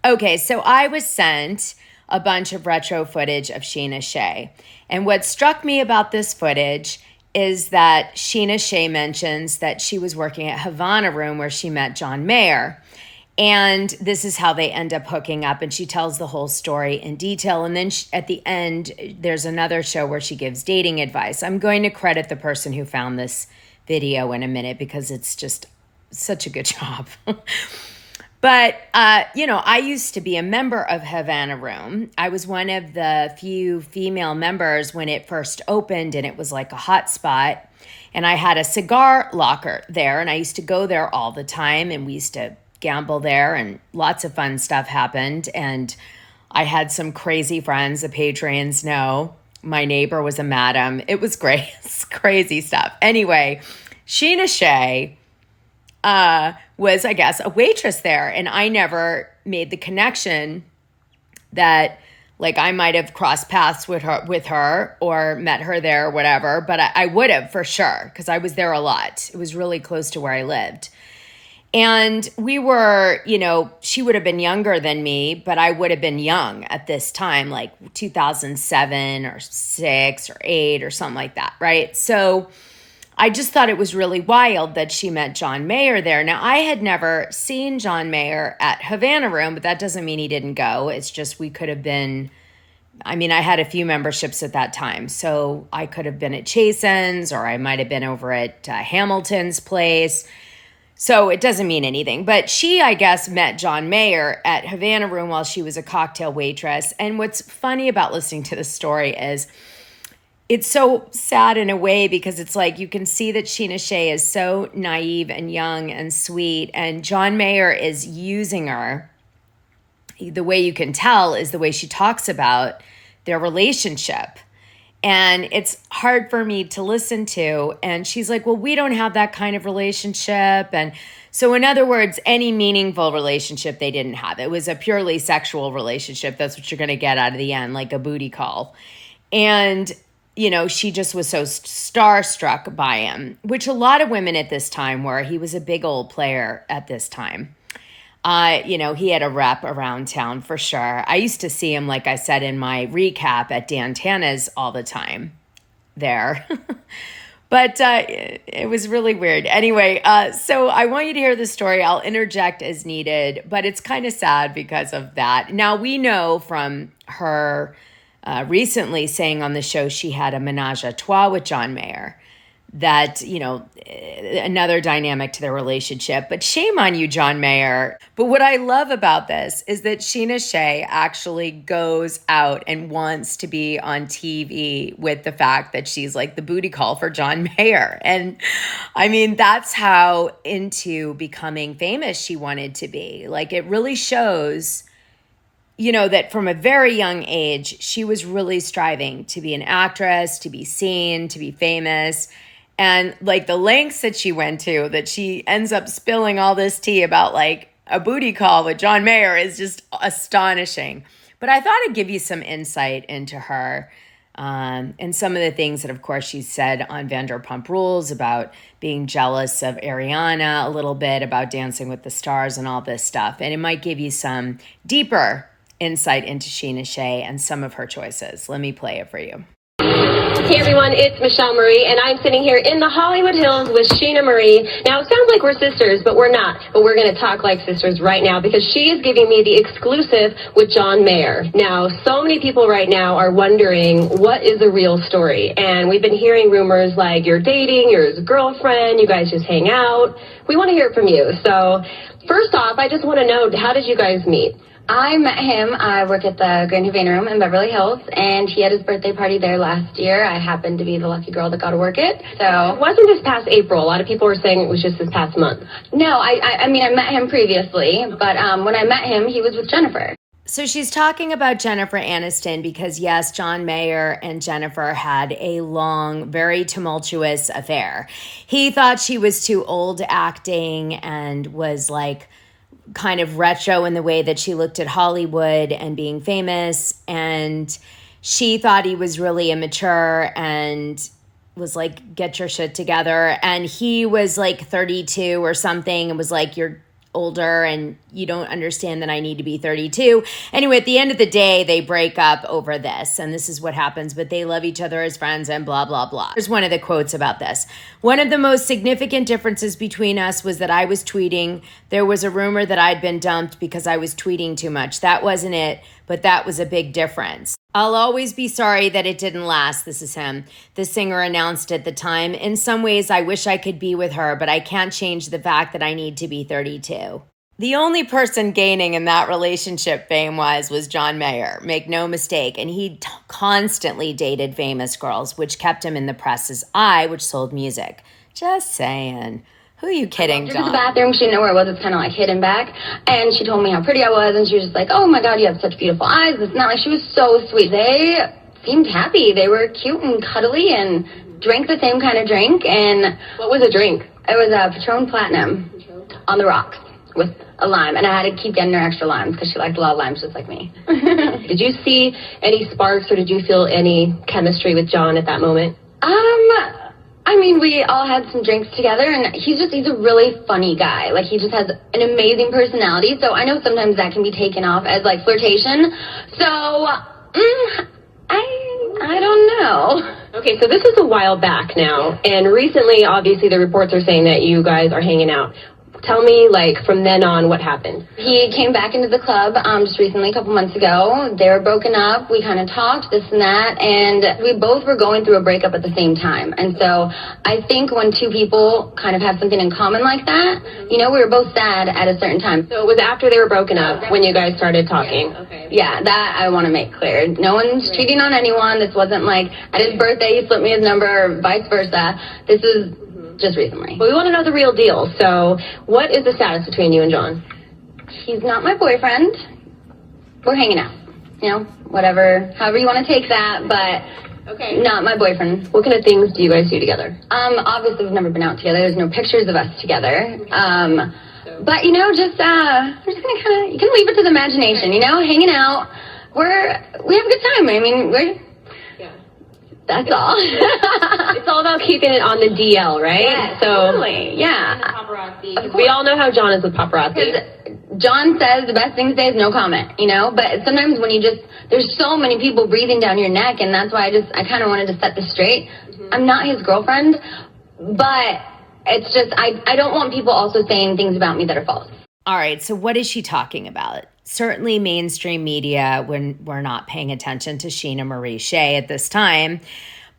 Okay, so I was sent a bunch of retro footage of Scheana Shay. And what struck me about this footage is that Scheana Shay mentions that she was working at Havana Room where she met John Mayer. And this is how they end up hooking up. And she tells the whole story in detail. And then at the end, there's another show where she gives dating advice. I'm going to credit the person who found this video in a minute because it's just such a good job. But, I used to be a member of Havana Room. I was one of the few female members when it first opened, and it was like a hot spot. And I had a cigar locker there, and I used to go there all the time, and we used to gamble there, and lots of fun stuff happened. And I had some crazy friends. The Patreons know. My neighbor was a madam. It was great. It's crazy stuff. Anyway, Scheana Shay was, I guess, a waitress there. And I never made the connection that, like, I might have crossed paths with her or met her there or whatever. But I would have for sure, because I was there a lot. It was really close to where I lived. And we were, she would have been younger than me, but I would have been young at this time, like 2007 or 6 or 8 or something like that, right? So I just thought it was really wild that she met John Mayer there. Now, I had never seen John Mayer at Havana Room, but that doesn't mean he didn't go. It's just we could have been, I had a few memberships at that time. So I could have been at Chasen's, or I might have been over at Hamilton's place. So it doesn't mean anything. But she, I guess, met John Mayer at Havana Room while she was a cocktail waitress. And what's funny about listening to the story is it's so sad in a way, because it's like you can see that Scheana Shay is so naive and young and sweet, and John Mayer is using her. The way you can tell is the way she talks about their relationship. And it's hard for me to listen to. And she's like, well, we don't have that kind of relationship. And so in other words, any meaningful relationship they didn't have. It was a purely sexual relationship. That's what you're going to get out of the end, like a booty call. And she just was so starstruck by him, which a lot of women at this time were. He was a big old player at this time. He had a rep around town for sure. I used to see him, like I said, in my recap at Dan Tana's all the time there. But it was really weird. Anyway, so I want you to hear the story. I'll interject as needed, but it's kind of sad because of that. Now, we know from her recently saying on the show she had a menage a trois with John Mayer. That, another dynamic to their relationship. But shame on you, John Mayer. But what I love about this is that Scheana Shay actually goes out and wants to be on TV with the fact that she's like the booty call for John Mayer. And that's how into becoming famous she wanted to be. Like, it really shows, that from a very young age, she was really striving to be an actress, to be seen, to be famous. And like the lengths that she went to, that she ends up spilling all this tea about like a booty call with John Mayer, is just astonishing. But I thought I'd give you some insight into her and some of the things that, of course, she said on Vanderpump Rules about being jealous of Ariana, a little bit about Dancing with the Stars and all this stuff. And it might give you some deeper insight into Scheana Shay and some of her choices. Let me play it for you. Hey everyone, it's Michelle Marie, and I'm sitting here in the Hollywood Hills with Scheana Marie. Now, it sounds like we're sisters, but we're not. But we're going to talk like sisters right now, because she is giving me the exclusive with John Mayer. Now, so many people right now are wondering, what is the real story? And we've been hearing rumors like you're dating, you're his girlfriend, you guys just hang out. We want to hear it from you. So, first off, I just want to know, how did you guys meet? I met him. I work at the Grand Havana Room in Beverly Hills, and he had his birthday party there last year. I happened to be the lucky girl that got to work it. So it wasn't this past April. A lot of people were saying it was just this past month. No, I met him previously, but when I met him, he was with Jennifer. So she's talking about Jennifer Aniston because, yes, John Mayer and Jennifer had a long, very tumultuous affair. He thought she was too old acting and was like kind of retro in the way that she looked at Hollywood and being famous. And she thought he was really immature and was like, get your shit together. And he was like 32 or something and was like, you're older and you don't understand that I need to be 32. Anyway, at the end of the day, they break up over this, and this is what happens, but they love each other as friends and blah, blah, blah. Here's one of the quotes about this. One of the most significant differences between us was that I was tweeting. There was a rumor that I'd been dumped because I was tweeting too much. That wasn't it, but that was a big difference. I'll always be sorry that it didn't last. This is him. The singer announced at the time. In some ways, I wish I could be with her, but I can't change the fact that I need to be 32. The only person gaining in that relationship fame-wise was John Mayer. Make no mistake. And he constantly dated famous girls, which kept him in the press's eye, which sold music. Just saying. Who are you kidding, John? To the bathroom. She didn't know where it was. It's kind of like hidden back. And she told me how pretty I was. And she was just like, oh, my God, you have such beautiful eyes. It's not like she was so sweet. They seemed happy. They were cute and cuddly and drank the same kind of drink. And what was a drink? It was a Patron Platinum on the rocks with a lime. And I had to keep getting her extra limes because she liked a lot of limes just like me. Did you see any sparks or did you feel any chemistry with John at that moment? I mean, we all had some drinks together, and he's a really funny guy. Like, he just has an amazing personality, so I know sometimes that can be taken off as, like, flirtation. So, I don't know. Okay, so this is a while back now, and recently, obviously, the reports are saying that you guys are hanging out. Tell me, like, from then on, what happened? He came back into the club just recently, a couple months ago. They were broken up. We kind of talked, this and that, and we both were going through a breakup at the same time. And so I think when two people kind of have something in common like that, you know, we were both sad at a certain time. So it was after they were broken up when you guys started talking? Yeah, okay. Yeah, that I want to make clear. No one's cheating on anyone. This wasn't like at his birthday he slipped me his number or vice versa. This is just recently. But we want to know the real deal. So what is the status between you and John? He's not my boyfriend. We're hanging out. You know, whatever, however you want to take that, but not my boyfriend. What kind of things do you guys do together? Obviously we've never been out together. There's no pictures of us together. But, you know, just, we're just gonna you can leave it to the imagination, you know, hanging out. We have a good time. I mean, that's all. It's all about keeping it on the DL, right? Yeah, so, totally. Yeah. Paparazzi. We all know how John is with paparazzi. John says the best thing to say is no comment, you know? But sometimes when there's so many people breathing down your neck, and that's why I kind of wanted to set this straight. I'm not his girlfriend, but it's just, I don't want people also saying things about me that are false. All right, so what is she talking about? Certainly mainstream media, when we're not paying attention to Scheana Marie Shea at this time.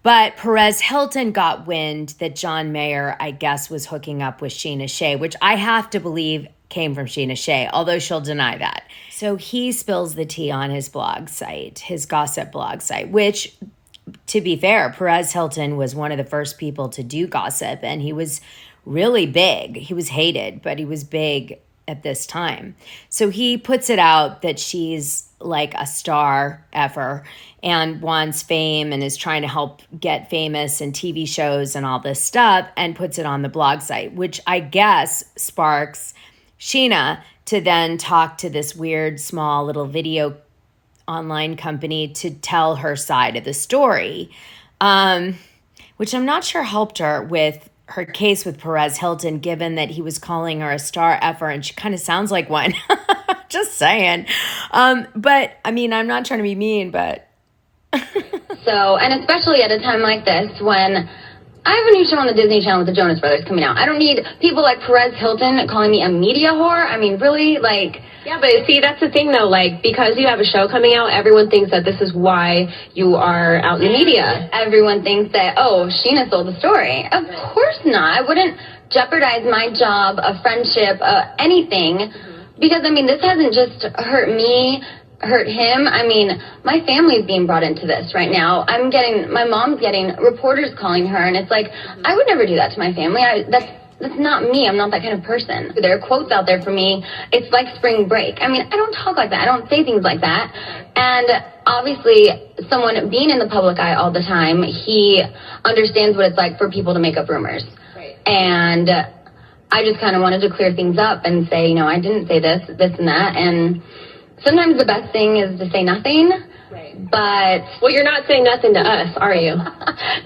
But Perez Hilton got wind that John Mayer, I guess, was hooking up with Scheana Shea, which I have to believe came from Scheana Shea, although she'll deny that. So he spills the tea on his blog site, his gossip blog site, which, to be fair, Perez Hilton was one of the first people to do gossip, and he was really big. He was hated, but he was big at this time. So he puts it out that she's like a star effer and wants fame and is trying to help get famous in TV shows and all this stuff, and puts it on the blog site, which I guess sparks Scheana to then talk to this weird small little video online company to tell her side of the story, which I'm not sure helped her with her case with Perez Hilton, given that he was calling her a star effer, and she kind of sounds like one. Just saying. But, I mean, I'm not trying to be mean, but... So, and especially at a time like this, when I have a new show on the Disney Channel with the Jonas Brothers coming out. I don't need people like Perez Hilton calling me a media whore. I mean, really, like... Yeah, but see, that's the thing, though. Like, because you have a show coming out, everyone thinks that this is why you are out in the media. Everyone thinks that, oh, Scheana sold the story. Of course not. I wouldn't jeopardize my job, a friendship, anything. Because, I mean, this hasn't just hurt me, hurt him. I mean, my family's being brought into this right now. My mom's getting reporters calling her, and it's like, I would never do that to my family. That's not me. I'm not that kind of person. There are quotes out there for me. It's like spring break. I mean, I don't talk like that. I don't say things like that. And obviously, someone being in the public eye all the time, he understands what it's like for people to make up rumors. Right. And I just kind of wanted to clear things up and say, you know, I didn't say this and that. And sometimes the best thing is to say nothing. Right. But... Well, you're not saying nothing to us, are you?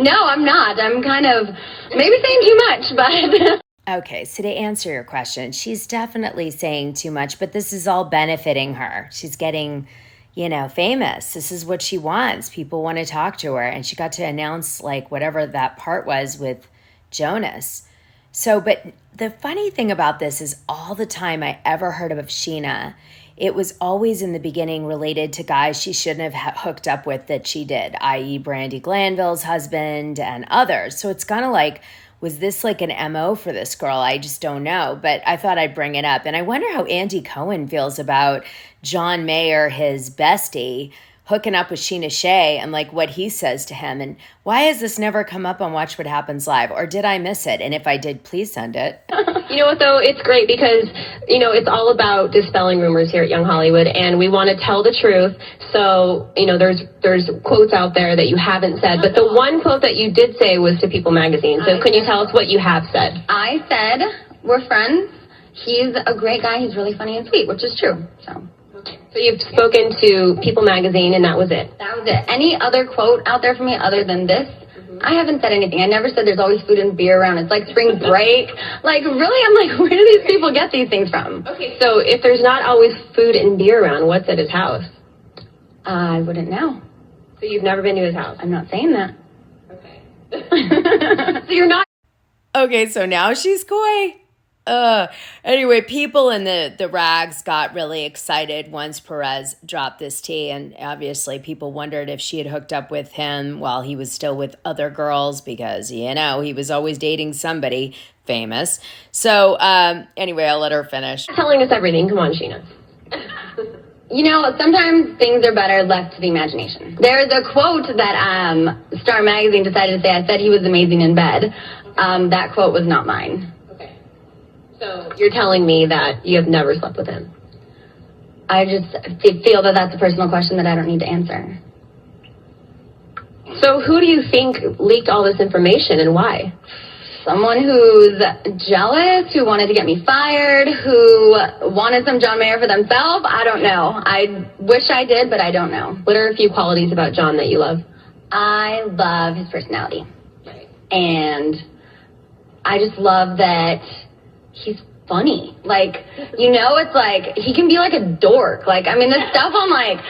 No, I'm not. I'm kind of maybe saying too much, but... Okay, so to answer your question, she's definitely saying too much, but this is all benefiting her. She's getting, famous. This is what she wants. People want to talk to her. And she got to announce like whatever that part was with Jonas. So, but the funny thing about this is all the time I ever heard of Scheana, it was always in the beginning related to guys she shouldn't have hooked up with that she did, i.e. Brandy Glanville's husband and others. So it's kind of like, was this like an MO for this girl? I just don't know, but I thought I'd bring it up. And I wonder how Andy Cohen feels about John Mayer, his bestie, hooking up with Scheana Shay and like what he says to him. And why has this never come up on Watch What Happens Live? Or did I miss it? And if I did, please send it. You know what, though? It's great because, it's all about dispelling rumors here at Young Hollywood, and we want to tell the truth. So, there's quotes out there that you haven't said, but the one quote that you did say was to People magazine. So can you tell us what you have said? I said, we're friends. He's a great guy. He's really funny and sweet, which is true. So you've spoken to People magazine, and that was it? That was it. Any other quote out there for me other than this? I haven't said anything. I never said there's always food and beer around. It's like spring break. Like, really? I'm like, where do these people get these things from? Okay, so if there's not always food and beer around, what's at his house? I wouldn't know. So you've never been to his house? I'm not saying that. Okay. So you're not... Okay, so now she's coy. Anyway, people in the rags got really excited once Perez dropped this tea, and obviously people wondered if she had hooked up with him while he was still with other girls because, he was always dating somebody famous. So anyway, I'll let her finish. Telling us everything. Come on, Scheana. Sometimes things are better left to the imagination. There's a quote that Star Magazine decided to say. I said he was amazing in bed. That quote was not mine. So you're telling me that you have never slept with him? I just feel that that's a personal question that I don't need to answer. So who do you think leaked all this information and why? Someone who's jealous, who wanted to get me fired, who wanted some John Mayer for themselves. I don't know. I wish I did, but I don't know. What are a few qualities about John that you love? I love his personality. Right. And I just love that he's funny. It's like he can be like a dork. The stuff on what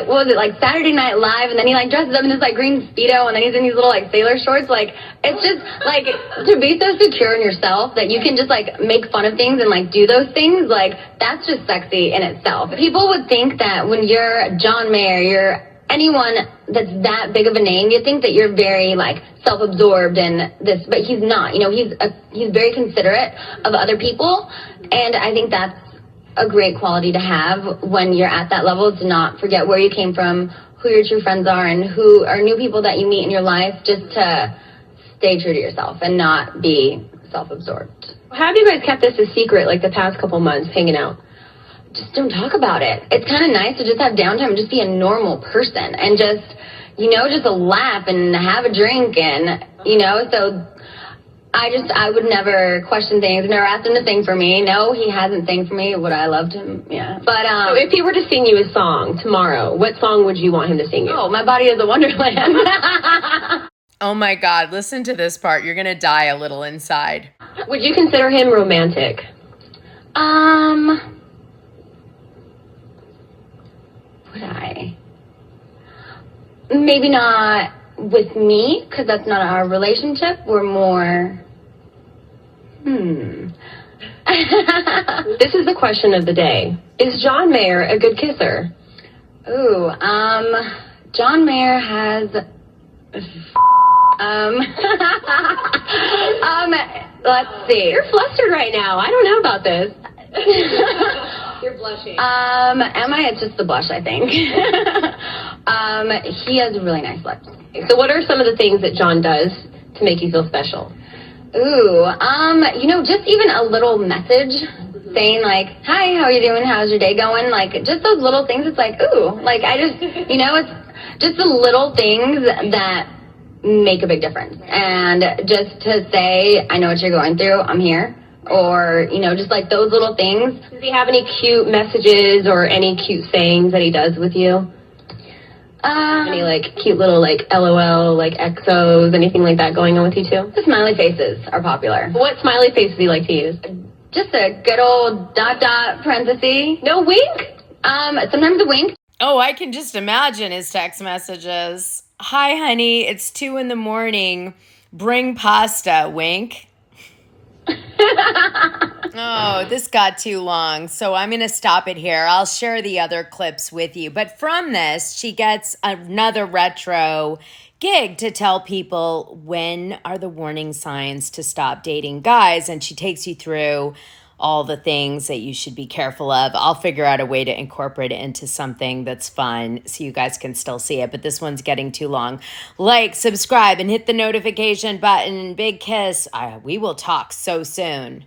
was it, like Saturday Night Live, and then he dresses up in this green Speedo, and then he's in these little sailor shorts. It's just to be so secure in yourself that you can just make fun of things and do those things. That's just sexy in itself. People would think that when you're John Mayer, you're anyone that's that big of a name, you think that you're very self-absorbed and this, but he's not. He's very considerate of other people, and I think that's a great quality to have when you're at that level, to not forget where you came from, who your true friends are, and who are new people that you meet in your life, just to stay true to yourself and not be self-absorbed. How have you guys kept this a secret the past couple months hanging out? Just don't talk about it. It's kind of nice to just have downtime and just be a normal person and just laugh and have a drink and, so I would never question things, never ask him to sing for me. No, he hasn't sang for me. Would I loved him? Yeah. But, so if he were to sing you a song tomorrow, what song would you want him to sing you? Oh, My Body is a Wonderland. Oh my God, listen to this part. You're going to die a little inside. Would you consider him romantic? Would I? Maybe not with me, because that's not our relationship. We're more... This is the question of the day. Is John Mayer a good kisser? Ooh, John Mayer has... let's see. You're flustered right now. I don't know about this. You're blushing. Am I? It's just the blush, I think. He has really nice lips. So what are some of the things that John does to make you feel special? Ooh, just even a little message saying hi, how are you doing? How's your day going? Just those little things. It's ooh, I just, it's just the little things that make a big difference. And just to say, I know what you're going through. I'm here. Or, just those little things. Does he have any cute messages or any cute sayings that he does with you? Any like cute little like LOL, like XOs, anything like that going on with you too? The smiley faces are popular. What smiley faces do you like to use? Just a good old dot parenthesis. No wink? Sometimes a wink. Oh, I can just imagine his text messages. Hi, honey, it's 2 a.m. Bring pasta, wink. Oh, this got too long, so I'm going to stop it here. I'll share the other clips with you. But from this, she gets another retro gig to tell people when are the warning signs to stop dating guys, and she takes you through all the things that you should be careful of. I'll figure out a way to incorporate it into something that's fun so you guys can still see it, but this one's getting too long. Like, subscribe, and hit the notification button. Big kiss. We will talk so soon.